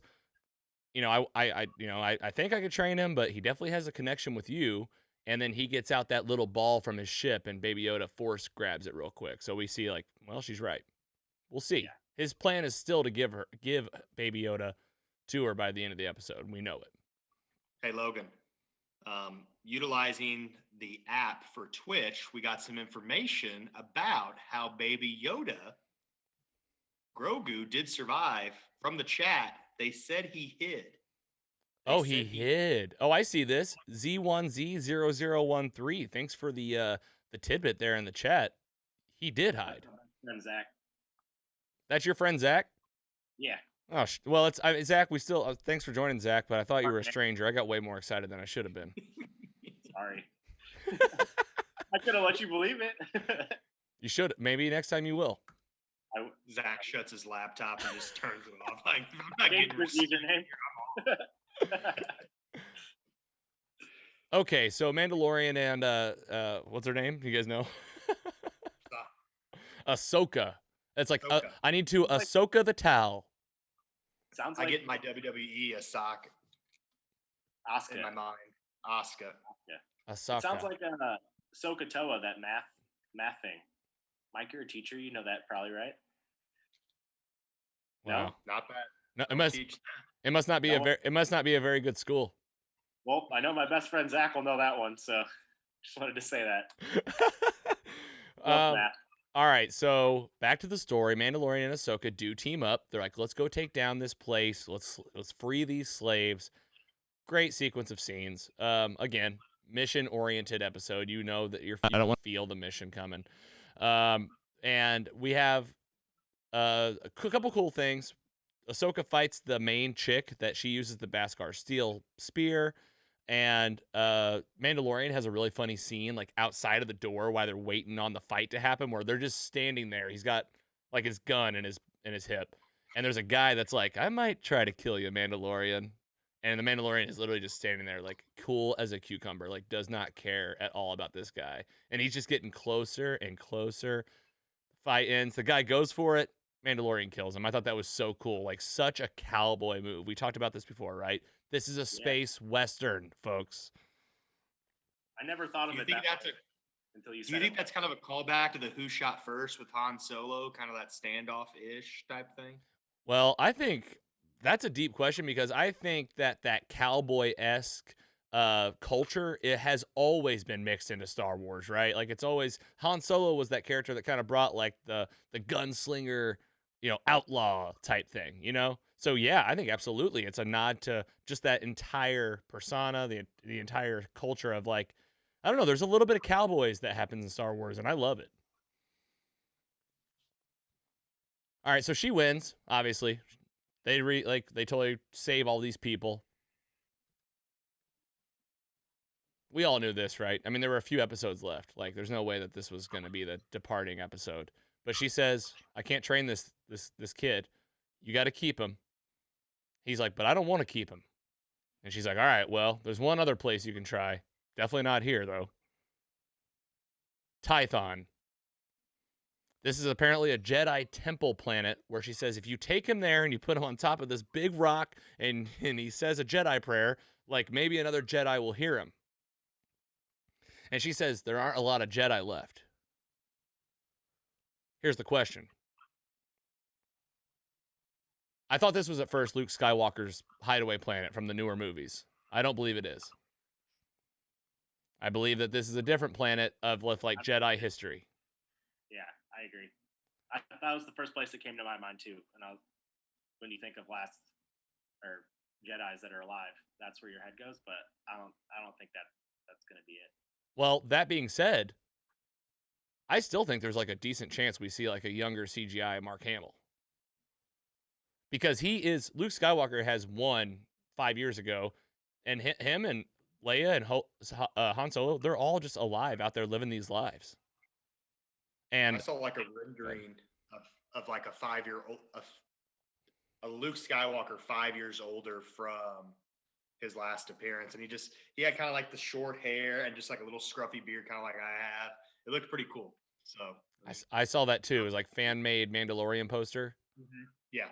I think I could train him, but he definitely has a connection with you. And then he gets out that little ball from his ship, and Baby Yoda force grabs it real quick. So we see like, well, she's right. We'll see. Yeah. His plan is still to give Baby Yoda to her by the end of the episode. We know it. Hey, Logan. Utilizing the app for Twitch, we got some information about how Baby Yoda, Grogu, did survive. From the chat, they said he hid. He hid. Oh, I see this. Z1Z0013. Thanks for the tidbit there in the chat. He did hide. And Zach. That's your friend Zach? Yeah. Oh, well, it's Zach. We still thanks for joining, Zach. But I thought you were a stranger. I got way more excited than I should have been. Sorry. I could have let you believe it. You should. Maybe next time you will. Zach shuts his laptop and just turns it off. Like, I'm not getting username. Okay, so Mandalorian and what's her name? You guys know? Ahsoka. It's like I need to Ahsoka the towel. Sounds like I get my WWE Ahsoka in my mind. Asuka. Yeah. Ahsoka. It sounds like Ahsoka Toa, that math thing. Mike, you're a teacher. You know that probably, right? Wow. No, not bad. No, it must not be a very good school. Well, I know my best friend Zach will know that one, so just wanted to say that. All right, so back to the story. Mandalorian and Ahsoka do team up. They're like, let's go take down this place. Let's free these slaves. Great sequence of scenes. Again, mission-oriented episode. You know that I don't want to feel the mission coming. And we have a couple cool things. Ahsoka fights the main chick that she uses the Beskar steel spear. And Mandalorian has a really funny scene like outside of the door while they're waiting on the fight to happen, where they're just standing there. He's got like his gun in his hip, and there's a guy that's like, I might try to kill you, Mandalorian. And the Mandalorian is literally just standing there like cool as a cucumber, like does not care at all about this guy. And he's just getting closer and closer. Fight ends. The guy goes for it. Mandalorian kills him. I thought that was so cool. Like such a cowboy move. We talked about this before, right? This is a space western, folks. I never thought of it that way until you said it. Do you think that's kind of a callback to the Who Shot First with Han Solo, kind of that standoff-ish type thing? Well, I think that's a deep question because I think that cowboy-esque culture, it has always been mixed into Star Wars, right? Like it's always Han Solo was that character that kind of brought like the gunslinger, outlaw type thing, So yeah, I think absolutely it's a nod to just that entire persona, the entire culture of like, I don't know, there's a little bit of cowboys that happens in Star Wars and I love it. All right, so she wins, obviously. They totally save all these people. We all knew this, right? I mean, there were a few episodes left. Like, there's no way that this was going to be the departing episode. But she says, I can't train this kid. You got to keep him. He's like, but I don't want to keep him. And she's like, all right, well, there's one other place you can try. Definitely not here, though. Tython. This is apparently a Jedi temple planet where she says if you take him there and you put him on top of this big rock and he says a Jedi prayer, like maybe another Jedi will hear him. And she says there aren't a lot of Jedi left. Here's the question. I thought this was at first Luke Skywalker's hideaway planet from the newer movies. I don't believe it is. I believe that this is a different planet with like Jedi history. Yeah, I agree. That was the first place that came to my mind too. And when you think of Jedis that are alive, that's where your head goes. But I don't think that's going to be it. Well, that being said, I still think there's like a decent chance we see like a younger CGI Mark Hamill. Because Luke Skywalker has won 5 years ago, and him and Leia and Han Solo, they're all just alive out there living these lives. And I saw like a rendering of like a 5-year-old, a Luke Skywalker 5 years older from his last appearance, and he had kind of like the short hair and just like a little scruffy beard, kind of like I have. It looked pretty cool. So I saw that too. It was like fan-made Mandalorian poster. yeah,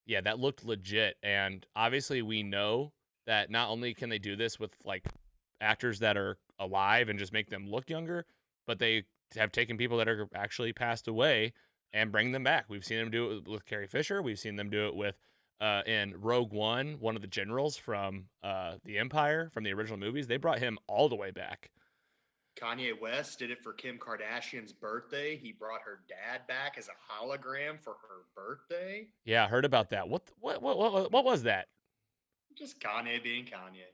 Yeah, that looked legit. And obviously we know that not only can they do this with like actors that are alive and just make them look younger, but they have taken people that are actually passed away and bring them back. We've seen them do it with Carrie Fisher. We've seen them do it with in Rogue One, one of the generals from the Empire from the original movies. They brought him all the way back. Kanye West did it for Kim Kardashian's birthday. He brought her dad back as a hologram for her birthday. Yeah, I heard about that. What was that? Just Kanye being Kanye.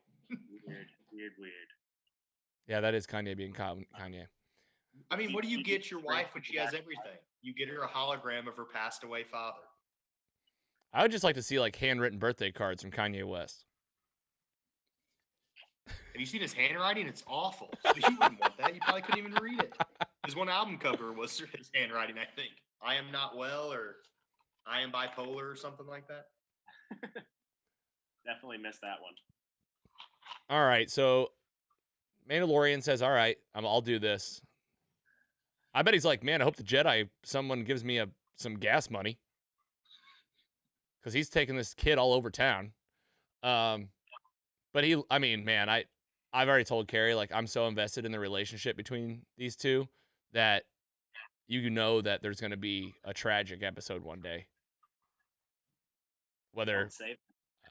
Weird. Yeah, that is Kanye being Kanye. I mean, what do you get your wife when she has everything? You get her a hologram of her passed away father. I would just like to see like handwritten birthday cards from Kanye West. Have you seen his handwriting? It's awful. So you wouldn't want that. You probably couldn't even read it. His one album cover was his handwriting, I think. I am not well, or I am bipolar, or something like that. Definitely missed that one. All right, so Mandalorian says, "All right, I'll do this." I bet he's like, "Man, I hope the Jedi someone gives me some gas money," because he's taking this kid all over town. But I've already told Carrie, like, I'm so invested in the relationship between these two that you know that there's going to be a tragic episode one day. Whether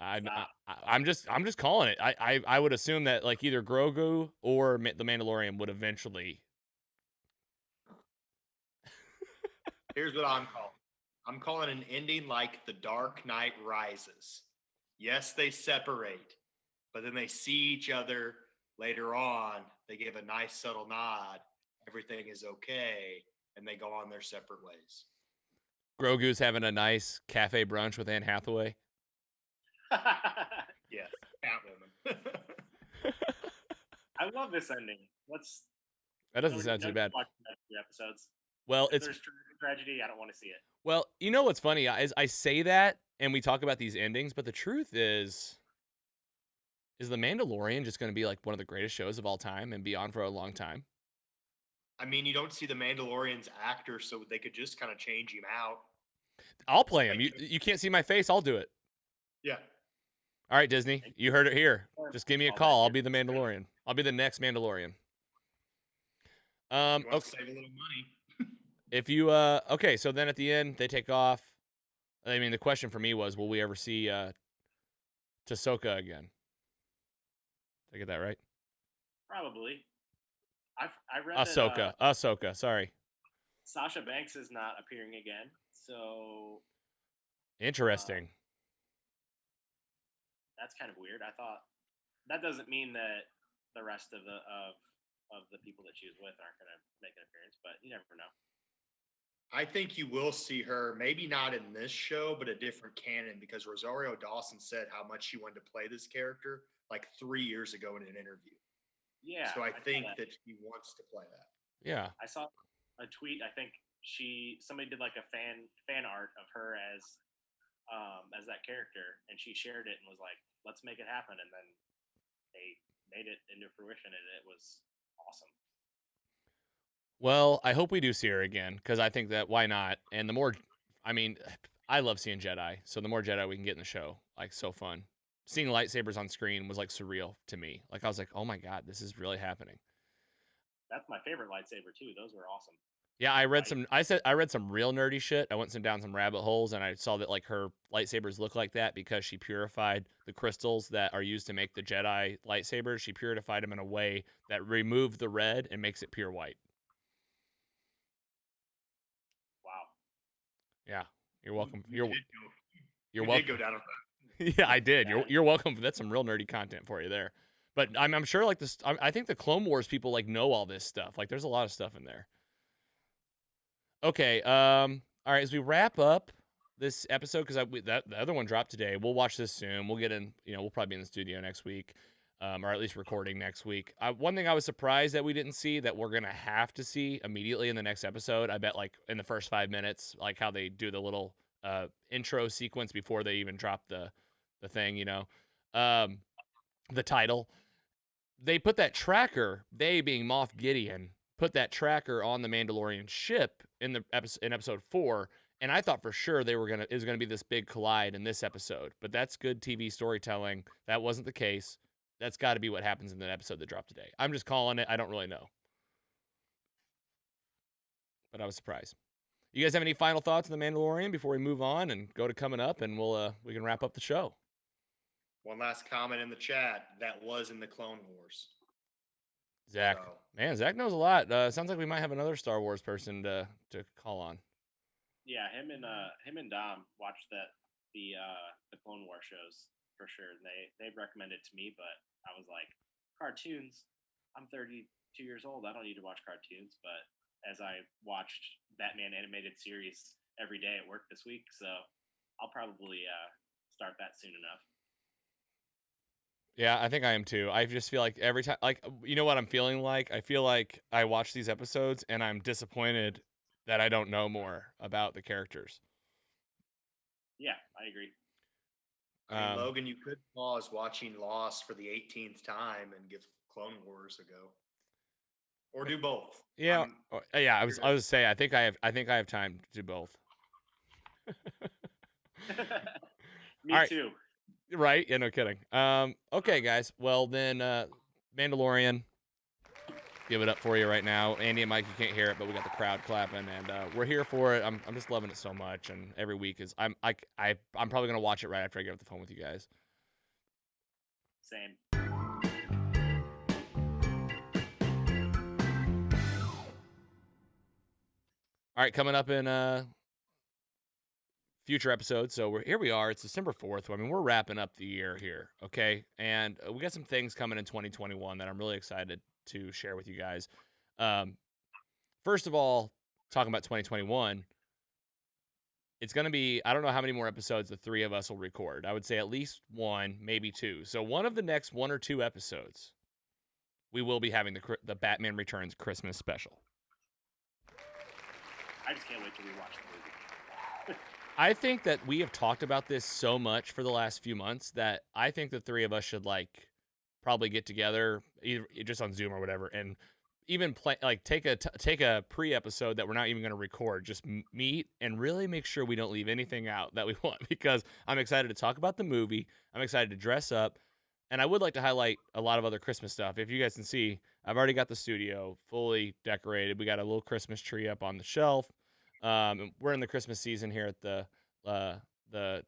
I'm just calling it. I would assume that like either Grogu or the Mandalorian would eventually. Here's what I'm calling. I'm calling an ending like The Dark Knight Rises. Yes, they separate, but then they see each other later on. They give a nice subtle nod. Everything is okay, and they go on their separate ways. Grogu's having a nice cafe brunch with Anne Hathaway. Yes, Catwoman. I love this ending. That doesn't sound too bad. Watch the next few episodes. Well, if there's tragedy, I don't want to see it. Well, you know what's funny is I say that and we talk about these endings, but the truth is The Mandalorian just going to be like one of the greatest shows of all time and be on for a long time? I mean, you don't see the Mandalorian's actor, so they could just kind of change him out. I'll play him. You can't see my face. I'll do it. Yeah. All right, Disney. You heard it here. Just give me a call. I'll be the Mandalorian. I'll be the next Mandalorian. Okay. Save a little money. If you okay, so then at the end they take off. I mean, the question for me was, will we ever see Ahsoka again? Did I get that right? Probably. I read Ahsoka. Sorry. Sasha Banks is not appearing again, so interesting. That's kind of weird. I thought that doesn't mean that the rest of the people that she was with aren't going to make an appearance, but you never know. I think you will see her, maybe not in this show, but a different canon, because Rosario Dawson said how much she wanted to play this character like 3 years ago in an interview. Yeah. So I think that she wants to play that. Yeah. I saw a tweet. I think somebody did like a fan art of her as that character, and she shared it and was like, "Let's make it happen." And then they made it into fruition, and it was awesome. Well, I hope we do see her again, because I think that why not? And the more, I mean, I love seeing Jedi, so the more Jedi we can get in the show, like, so fun. Seeing lightsabers on screen was like surreal to me. Like, I was like, oh my god, this is really happening. That's my favorite lightsaber too. Those were awesome. Yeah, I read some real nerdy shit. I went down some rabbit holes, and I saw that like her lightsabers look like that because she purified the crystals that are used to make the Jedi lightsabers. She purified them in a way that removed the red and makes it pure white. Wow. Yeah, you're welcome. You're welcome. Did go down a yeah, I did. You're welcome. That's some real nerdy content for you there. But I'm sure like this. I think the Clone Wars people like know all this stuff. Like, there's a lot of stuff in there. Okay. All right. As we wrap up this episode, because the other one dropped today, we'll watch this soon. We'll get in. We'll probably be in the studio next week, or at least recording next week. One thing I was surprised that we didn't see that we're gonna have to see immediately in the next episode. I bet like in the first 5 minutes, like how they do the little intro sequence before they even drop the thing, you know, the title. They put that tracker, they being Moff Gideon, put that tracker on the Mandalorian ship in episode 4, and I thought for sure it was gonna be this big collide in this episode. But that's good TV storytelling. That wasn't the case. That's got to be what happens in the episode that dropped today. I'm just calling it. I don't really know, but I was surprised. You guys have any final thoughts on the Mandalorian before we move on and go to coming up, and we can wrap up the show. One last comment in the chat. That was in the Clone Wars. Zach, man, Zach knows a lot. Sounds like we might have another Star Wars person to call on. Yeah, him and Dom watched the Clone War shows for sure. They recommended it to me, but I was like, cartoons. I'm 32 years old. I don't need to watch cartoons. But as I watched Batman animated series every day at work this week, so I'll probably start that soon enough. Yeah, I think I am too. I just feel like every time, like, you know what I'm feeling like? I feel like I watch these episodes and I'm disappointed that I don't know more about the characters. Yeah, I agree. I mean, Logan, you could pause watching Lost for the 18th time and give Clone Wars a go, or do both. Yeah, yeah. I was say I think I have time to do both. Me All right. too. Right? Yeah, no kidding. Okay, guys. Well, then, Mandalorian. Give it up for you right now. Andy and Mike, you can't hear it, but we got the crowd clapping, and we're here for it. I'm just loving it so much, and every week is I'm probably gonna watch it right after I get off the phone with you guys. Same. All right, coming up in future episodes. So here we are. It's December 4th. I mean, we're wrapping up the year here, okay? And we got some things coming in 2021 that I'm really excited to share with you guys. First of all, talking about 2021, it's going to be, I don't know how many more episodes the three of us will record. I would say at least one, maybe two. So one of the next 1 or 2 episodes, we will be having the Batman Returns Christmas special. I just can't wait to rewatch the movie. I think that we have talked about this so much for the last few months that I think the three of us should probably get together either just on Zoom or whatever, and even take a pre-episode that we're not even going to record, just meet and really make sure we don't leave anything out that we want, because I'm excited to talk about the movie. I'm excited to dress up, and I would like to highlight a lot of other Christmas stuff. If you guys can see, I've already got the studio fully decorated. We got a little Christmas tree up on the shelf. We're in the Christmas season here at the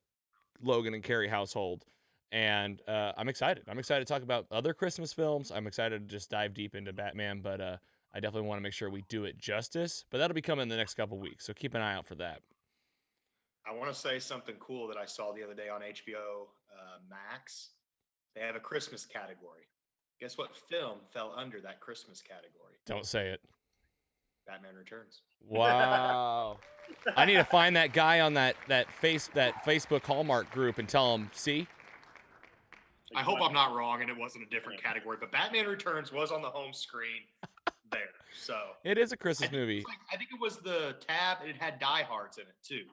Logan and Carrie household. And I'm excited. I'm excited to talk about other Christmas films. I'm excited to just dive deep into Batman, but I definitely want to make sure we do it justice. But that'll be coming in the next couple weeks, so keep an eye out for that. I want to say something cool that I saw the other day on HBO Max. They have a Christmas category. Guess what film fell under that Christmas category? Don't say it. Batman Returns. Wow. I need to find that guy on that Facebook Hallmark group and tell him, see? I hope I'm not wrong and it wasn't a different category, but Batman Returns was on the home screen there. So it is a Christmas movie. I think it was the tab, and it had Die Hards in it too.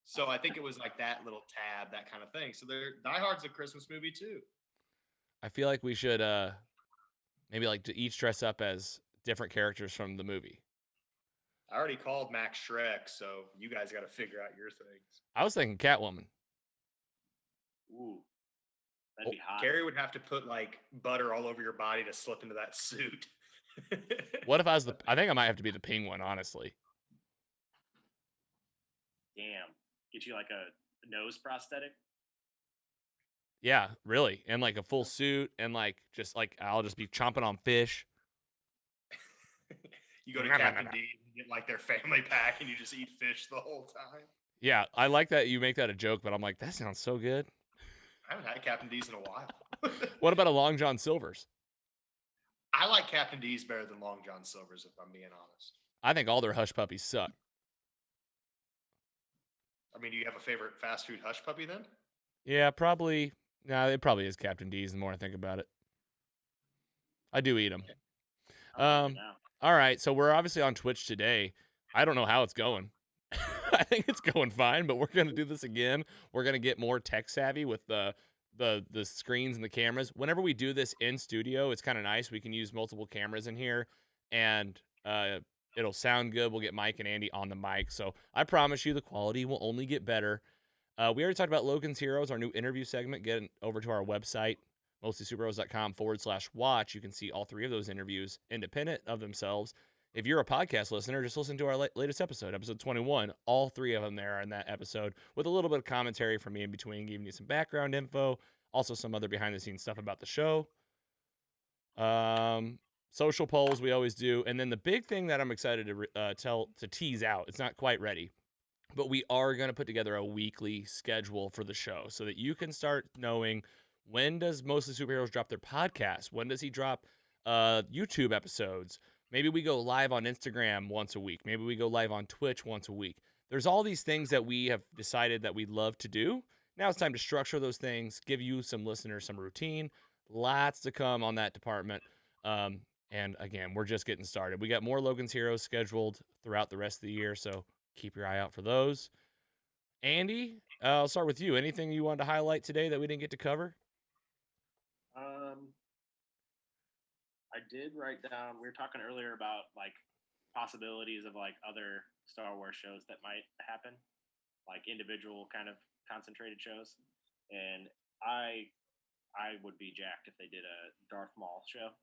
So I think it was like that little tab, that kind of thing. So Die Hard's a Christmas movie too. I feel like we should maybe to each dress up as different characters from the movie. I already called Max Shrek, so you guys got to figure out your things. I was thinking Catwoman. Ooh, that'd be hot. Carrie would have to put butter all over your body to slip into that suit. What if I was I think I might have to be the Penguin, honestly. Damn. Get you a nose prosthetic? Yeah, really. And a full suit, and I'll just be chomping on fish. You go to Captain D and get their family pack, and you just eat fish the whole time. Yeah, I like that you make that a joke, but I'm like, that sounds so good. I haven't had Captain D's in a while. What about a Long John Silver's? I like Captain D's better than Long John Silver's, if I'm being honest. I think all their hush puppies suck. I mean, do you have a favorite fast food hush puppy then? Yeah, probably. Nah, it probably is Captain D's the more I think about it. I do eat them. All right, so we're obviously on Twitch today. I don't know how it's going. I think it's going fine, but we're gonna do this again. We're gonna get more tech savvy with the screens and the cameras. Whenever we do this in studio, it's kind of nice. We can use multiple cameras in here, and it'll sound good. We'll get Mike and Andy on the mic, so I promise you, the quality will only get better. We already talked about Logan's Heroes, our new interview segment. Get over to our website, mostlysuperheroes.com/watch. You can see all 3 of those interviews independent of themselves. If you're a podcast listener, just listen to our latest episode 21. All 3 of them there are in that episode with a little bit of commentary from me in between, giving you some background info, also some other behind-the-scenes stuff about the show. Social polls we always do. And then the big thing that I'm excited to tease out, it's not quite ready, but we are going to put together a weekly schedule for the show so that you can start knowing, when does Mostly Superheroes drop their podcast? When does he drop YouTube episodes? Maybe we go live on Instagram once a week. Maybe we go live on Twitch once a week. There's all these things that we have decided that we'd love to do. Now it's time to structure those things, give you some listeners some routine. Lots to come on that department. And again, we're just getting started. We got more Logan's Heroes scheduled throughout the rest of the year, so keep your eye out for those. Andy, I'll start with you. Anything you wanted to highlight today that we didn't get to cover? I did write down, we were talking earlier about like possibilities of like other Star Wars shows that might happen, like individual kind of concentrated shows. And I would be jacked if they did a Darth Maul show.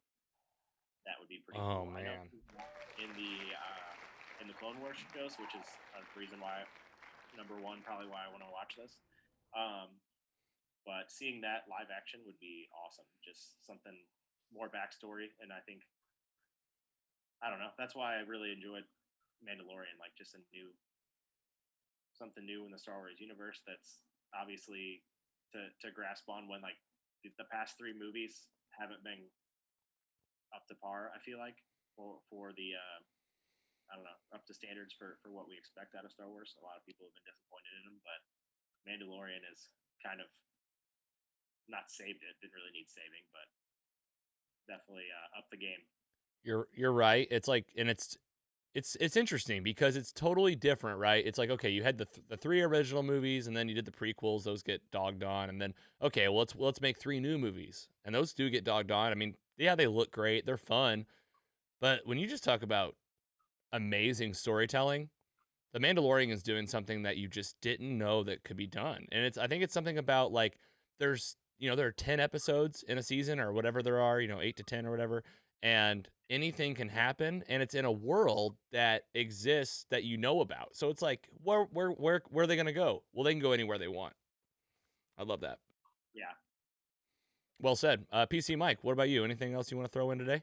That would be pretty Oh, cool. man. I know in the Clone Wars shows, which is a reason why, number one, probably why I want to watch this. But seeing that live action would be awesome. Just something more backstory, and I think, I don't know, that's why I really enjoyed Mandalorian, like just something new in the Star Wars universe that's obviously to grasp on, when like the past 3 movies haven't been up to par, I feel like, for the I don't know, up to standards for what we expect out of Star Wars. A lot of people have been disappointed in them, but Mandalorian is kind of not saved it. Didn't really need saving, but definitely up the game. You're right. It's like, and it's interesting because it's totally different, right? It's like, okay, you had the 3 original movies, and then you did the prequels; those get dogged on, and then okay, well let's make 3 new movies, and those do get dogged on. I mean, yeah, they look great, they're fun, but when you just talk about amazing storytelling, The Mandalorian is doing something that you just didn't know that could be done. And I think it's something about like, there are 10 episodes in a season or whatever there are, 8 to 10 or whatever, and anything can happen, and it's in a world that exists that you know about. So it's like, where are they going to go? Well, they can go anywhere they want. I love that. Yeah. Well said. PC Mike, what about you? Anything else you want to throw in today?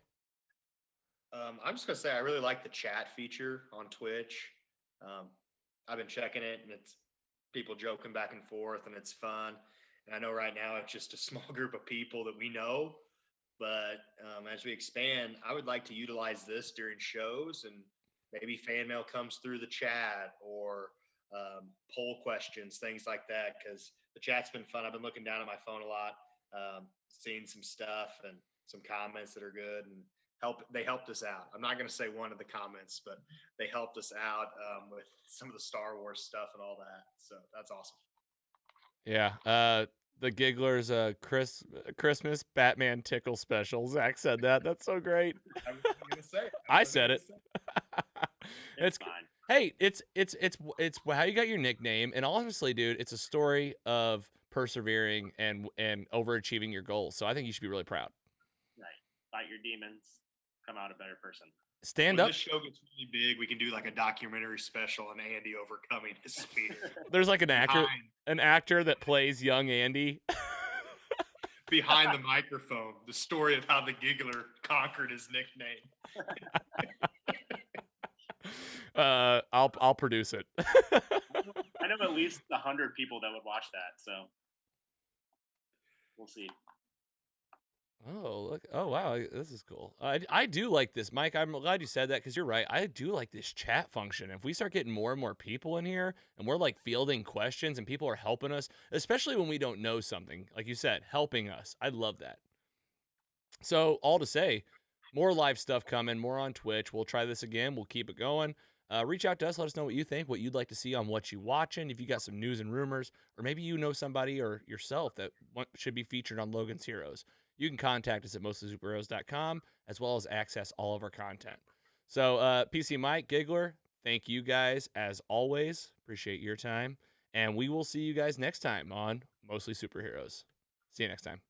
I'm just gonna say I really like the chat feature on Twitch. I've been checking it, and it's people joking back and forth, and it's fun. And I know right now it's just a small group of people that we know, but as we expand, I would like to utilize this during shows, and maybe fan mail comes through the chat, or poll questions, things like that, because the chat's been fun. I've been looking down at my phone a lot, seeing some stuff and some comments that are good, and they helped us out. I'm not going to say one of the comments, but they helped us out with some of the Star Wars stuff and all that. So that's awesome. Yeah. The Gigglers Christmas Batman tickle special. Zach said that. That's so great. I was going to say it. I said it. It's fine. Hey, it's how you got your nickname, and honestly, dude, it's a story of persevering and overachieving your goals. So I think you should be really proud. Right. Fight your demons. Come out a better person. Stand when up. This show gets really big, we can do like a documentary special on Andy overcoming his fear. There's like an actor that plays young Andy. Behind the microphone, the story of how the Giggler conquered his nickname. I'll produce it. I know at least 100 people that would watch that, so we'll see. Oh, look. Oh, wow. This is cool. I do like this, Mike. I'm glad you said that, because you're right. I do like this chat function. If we start getting more and more people in here, and we're like fielding questions, and people are helping us, especially when we don't know something, like you said, helping us. I love that. So all to say, more live stuff coming, more on Twitch. We'll try this again. We'll keep it going. reach out to us. Let us know what you think, what you'd like to see on What You Watching. If you got some news and rumors, or maybe you know somebody or yourself that should be featured on Logan's Heroes, you can contact us at mostlysuperheroes.com, as well as access all of our content. So, PC Mike, Giggler, thank you guys as always. Appreciate your time. And we will see you guys next time on Mostly Superheroes. See you next time.